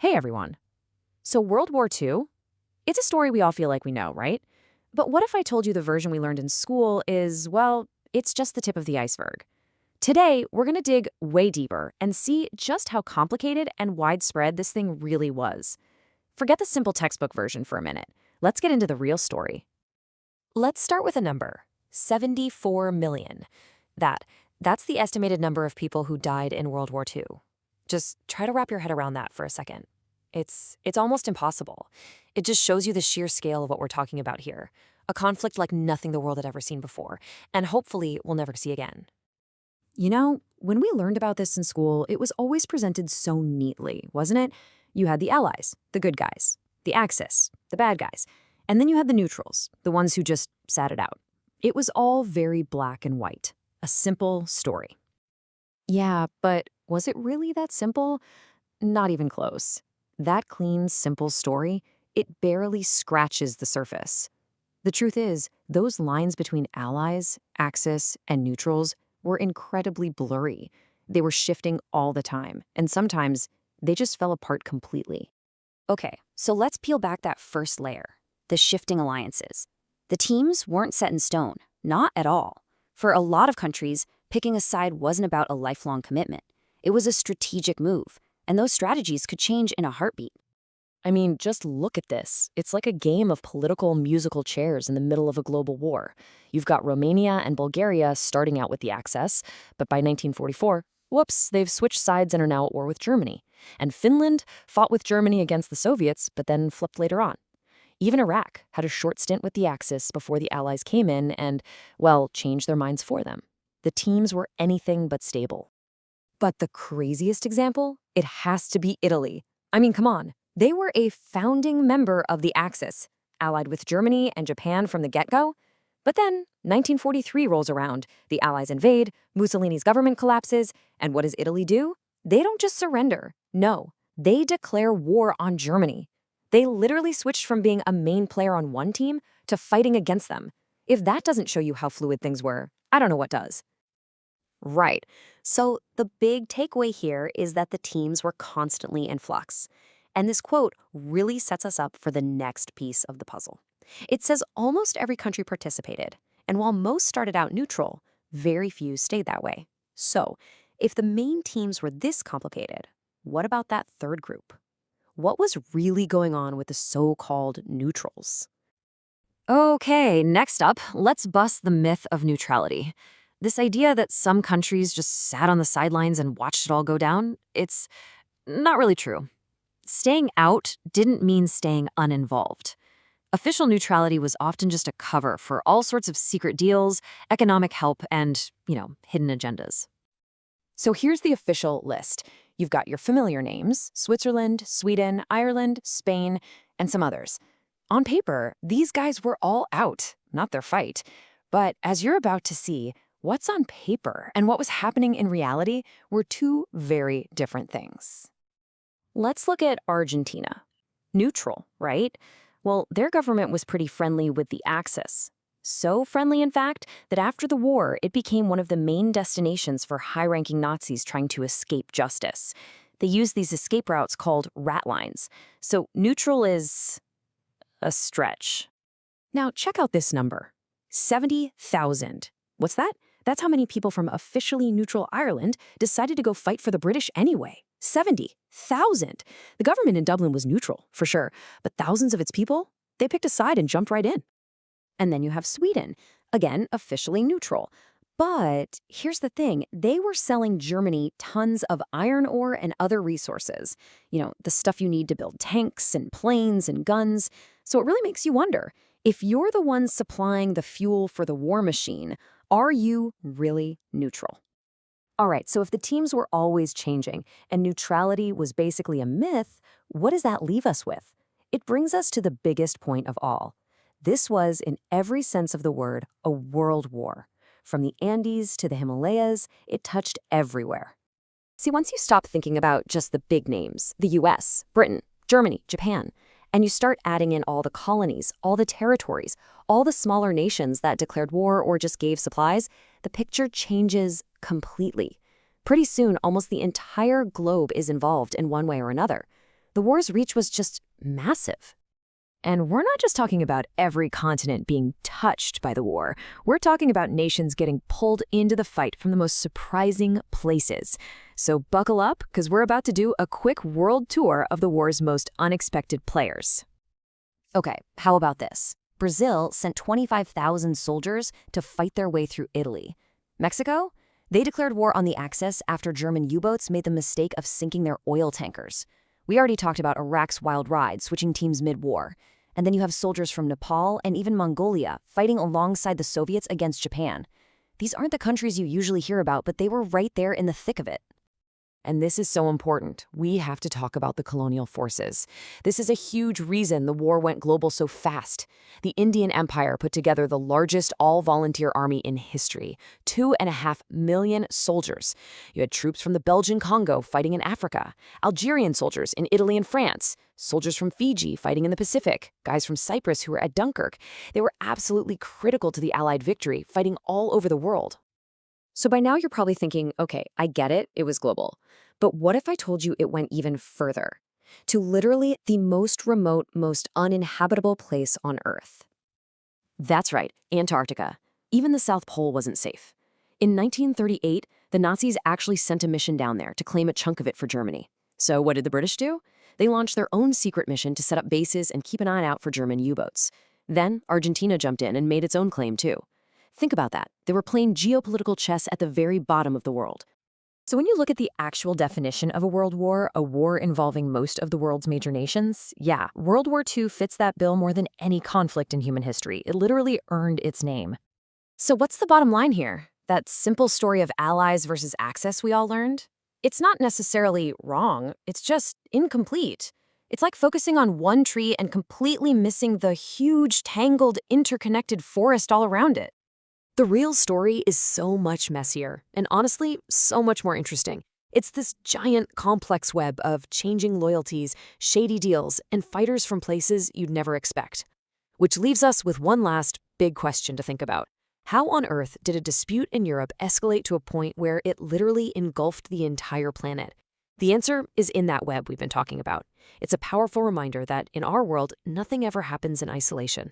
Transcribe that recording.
Hey everyone. So World War II, it's a story we all feel like we know, right? But what if I told you the version we learned in school is, well, it's just the tip of the iceberg? Today, we're going to dig way deeper and see just how complicated and widespread this thing really was. Forget the simple textbook version for a minute. Let's get into the real story. Let's start with a number, 74 million. That's the estimated number of people who died in World War II. Just try to wrap your head around that for a second. It's almost impossible. It just shows you the sheer scale of what we're talking about here. A conflict like nothing the world had ever seen before, and hopefully we'll never see again. You know, when we learned about this in school, it was always presented so neatly, wasn't it? You had the Allies, the good guys, the Axis, the bad guys, and then you had the neutrals, the ones who just sat it out. It was all very black and white, a simple story. Yeah, but was it really that simple? Not even close. That clean, simple story, it barely scratches the surface. The truth is, those lines between allies, Axis, and neutrals were incredibly blurry. They were shifting all the time, and sometimes they just fell apart completely. Okay, so let's peel back that first layer, the shifting alliances. The teams weren't set in stone, not at all. For a lot of countries, picking a side wasn't about a lifelong commitment. It was a strategic move, and those strategies could change in a heartbeat. I mean, just look at this. It's like a game of political musical chairs in the middle of a global war. You've got Romania and Bulgaria starting out with the Axis, but by 1944, whoops, they've switched sides and are now at war with Germany. And Finland fought with Germany against the Soviets, but then flipped later on. Even Iraq had a short stint with the Axis before the Allies came in and, well, changed their minds for them. The teams were anything but stable. But the craziest example? It has to be Italy. I mean, come on. They were a founding member of the Axis, allied with Germany and Japan from the get-go. But then, 1943 rolls around, the Allies invade, Mussolini's government collapses, and what does Italy do? They don't just surrender. No, they declare war on Germany. They literally switched from being a main player on one team to fighting against them. If that doesn't show you how fluid things were, I don't know what does. Right. So the big takeaway here is that the teams were constantly in flux. And this quote really sets us up for the next piece of the puzzle. It says almost every country participated, and while most started out neutral, very few stayed that way. So, if the main teams were this complicated, what about that third group? What was really going on with the so-called neutrals? Okay, next up, let's bust the myth of neutrality. This idea that some countries just sat on the sidelines and watched it all go down, it's not really true. Staying out didn't mean staying uninvolved. Official neutrality was often just a cover for all sorts of secret deals, economic help, and, hidden agendas. So here's the official list. You've got your familiar names, Switzerland, Sweden, Ireland, Spain, and some others. On paper, these guys were all out, not their fight. But as you're about to see, what's on paper and what was happening in reality were two very different things. Let's look at Argentina. Neutral, right? Well, their government was pretty friendly with the Axis. So friendly, in fact, that after the war, it became one of the main destinations for high-ranking Nazis trying to escape justice. They used these escape routes called rat lines. So neutral is a stretch. Now, check out this number. 70,000. What's that? That's how many people from officially neutral Ireland decided to go fight for the British anyway. 70,000. The government in Dublin was neutral, for sure, but thousands of its people, they picked a side and jumped right in. And then you have Sweden, again, officially neutral. But here's the thing, they were selling Germany tons of iron ore and other resources. The stuff you need to build tanks and planes and guns. So it really makes you wonder, if you're the one supplying the fuel for the war machine, are you really neutral? All right, so if the teams were always changing and neutrality was basically a myth, what does that leave us with? It brings us to the biggest point of all. This was, in every sense of the word, a world war. From the Andes to the Himalayas, it touched everywhere. See, once you stop thinking about just the big names, the US, Britain, Germany, Japan, and you start adding in all the colonies, all the territories, all the smaller nations that declared war or just gave supplies, the picture changes completely. Pretty soon, almost the entire globe is involved in one way or another. The war's reach was just massive. And we're not just talking about every continent being touched by the war. We're talking about nations getting pulled into the fight from the most surprising places. So buckle up, because we're about to do a quick world tour of the war's most unexpected players. Okay, how about this? Brazil sent 25,000 soldiers to fight their way through Italy. Mexico? They declared war on the Axis after German U-boats made the mistake of sinking their oil tankers. We already talked about Iraq's wild ride, switching teams mid-war. And then you have soldiers from Nepal and even Mongolia fighting alongside the Soviets against Japan. These aren't the countries you usually hear about, but they were right there in the thick of it. And this is so important. We have to talk about the colonial forces. This is a huge reason the war went global so fast. The Indian Empire put together the largest all-volunteer army in history, 2.5 million soldiers. You had troops from the Belgian Congo fighting in Africa, Algerian soldiers in Italy and France, soldiers from Fiji fighting in the Pacific, guys from Cyprus who were at Dunkirk. They were absolutely critical to the Allied victory, fighting all over the world. So by now you're probably thinking, okay, I get it, it was global. But what if I told you it went even further? To literally the most remote, most uninhabitable place on Earth. That's right, Antarctica. Even the South Pole wasn't safe. In 1938, the Nazis actually sent a mission down there to claim a chunk of it for Germany. So what did the British do? They launched their own secret mission to set up bases and keep an eye out for German U-boats. Then Argentina jumped in and made its own claim too. Think about that. They were playing geopolitical chess at the very bottom of the world. So when you look at the actual definition of a world war, a war involving most of the world's major nations, yeah, World War II fits that bill more than any conflict in human history. It literally earned its name. So what's the bottom line here? That simple story of allies versus Axis we all learned? It's not necessarily wrong, it's just incomplete. It's like focusing on one tree and completely missing the huge, tangled, interconnected forest all around it. The real story is so much messier, and honestly, so much more interesting. It's this giant, complex web of changing loyalties, shady deals, and fighters from places you'd never expect. Which leaves us with one last big question to think about. How on earth did a dispute in Europe escalate to a point where it literally engulfed the entire planet? The answer is in that web we've been talking about. It's a powerful reminder that, in our world, nothing ever happens in isolation.